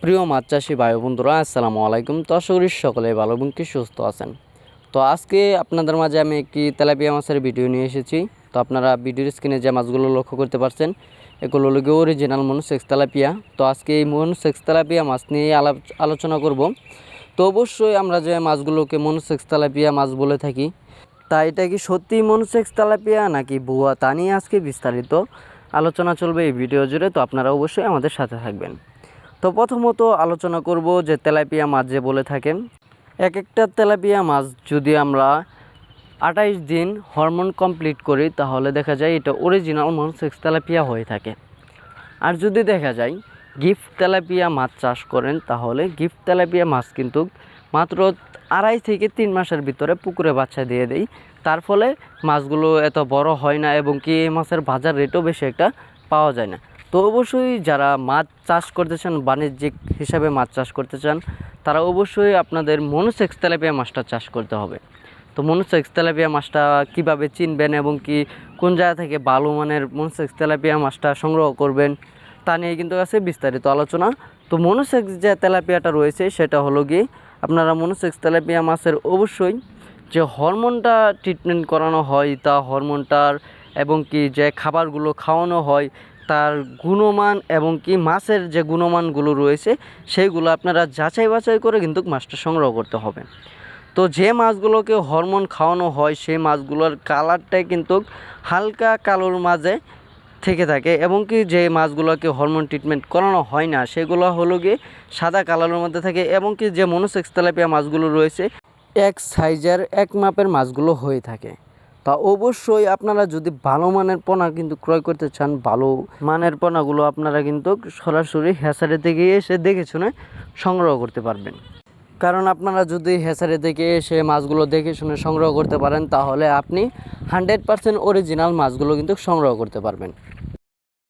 প্রিয় মাছ চাষি ভাই বন্ধুরা, আসসালামু আলাইকুম। তো আশা করি সকলে ভালো এবং কি সুস্থ আছেন। তো আজকে আপনাদের মাঝে আমি একটি তেলাপিয়া মাছের ভিডিও নিয়ে এসেছি। তো আপনারা ভিডিওর স্ক্রিনে যে মাছগুলো লক্ষ্য করতে পারছেন, এগুলো হলো অরিজিনাল মনোসেক্স তেলাপিয়া। তো আজকে এই মনোসেক্স তেলাপিয়া মাছ নিয়ে আলোচনা করব। তো অবশ্যই আমরা যে মাছগুলোকে মনোসেক্স তেলাপিয়া মাছ বলে থাকি, তা এটা কি সত্যি মনোসেক্স তেলাপিয়া নাকি ভুয়া, তা নিয়ে আজকে বিস্তারিত আলোচনা চলবে এই ভিডিও জুড়ে। তো আপনারা অবশ্যই আমাদের সাথে থাকবেন। তো প্রথমত আলোচনা করব যে তেলাপিয়া মাছ যে বলে থাকেন, এক একটা তেলাপিয়া মাছ যদি আমরা 28 দিন হরমোন কমপ্লিট করি, তাহলে দেখা যায় এটা অরিজিনাল মনোসেক্স তেলাপিয়া হয়ে থাকে। আর যদি দেখা যায় গিফট তেলাপিয়া মাছ চাষ করেন, তাহলে গিফট তেলাপিয়া মাছ কিন্তু মাত্র 2.5 থেকে 3 মাসের ভিতরে পুকুরে বাচ্চা দিয়ে দেয়। তার ফলে মাছগুলো এত বড় হয় না এবং কি এই মাছের বাজার রেটও বেশি একটা পাওয়া যায় না। তো অবশ্যই যারা মাছ চাষ করতে চান, বাণিজ্যিক হিসাবে মাছ চাষ করতে চান, তারা অবশ্যই আপনাদের মনোসেক্স তেলাপিয়া মাছটা চাষ করতে হবে। তো মনোসেক্স তেলাপিয়া মাছটা কীভাবে চিনবেন এবং কি কোন জায়গা থেকে ভালো মানের মনোসেক্স তেলাপিয়া মাছটা সংগ্রহ করবেন, তা নিয়ে কিন্তু আছে বিস্তারিত আলোচনা। তো মনোসেক্স যে তেলাপিয়াটা রয়েছে সেটা হলো গিয়ে আপনারা মনোসেক্স তেলাপিয়া মাছের অবশ্যই যে হরমোনটা ট্রিটমেন্ট করানো হয়, তা হরমোনটার এবং কি যে খাবারগুলো খাওয়ানো হয় তার গুণমান এবং কি মাছের যে গুণমানগুলো রয়েছে সেইগুলো আপনারা যাচাই বাছাই করে কিন্তু মাছটা সংগ্রহ করতে হবে। তো যে মাছগুলোকে হরমোন খাওয়ানো হয় সেই মাছগুলোর কালারটাই কিন্তু হালকা কালোর মাঝে থেকে থাকে এবং কি যে মাছগুলোকে হরমোন ট্রিটমেন্ট করানো হয় না সেগুলো হলো গিয়ে সাদা কালারের মধ্যে থাকে এবং কি যে মনোসেক্স তেলাপিয়া মাছগুলো রয়েছে এক সাইজের এক মাপের মাছগুলো হয়ে থাকে। তা অবশ্যই আপনারা যদি ভালো মানের পোনা কিন্তু ক্রয় করতে চান, ভালো মানের পোনাগুলো আপনারা কিন্তু সরাসরি হ্যাচারি থেকে এসে দেখে শুনে সংগ্রহ করতে পারবেন। কারণ আপনারা যদি হ্যাচারি থেকে এসে মাছগুলো দেখে শুনে সংগ্রহ করতে পারেন, তাহলে আপনি 100% অরিজিনাল মাছগুলো কিন্তু সংগ্রহ করতে পারবেন।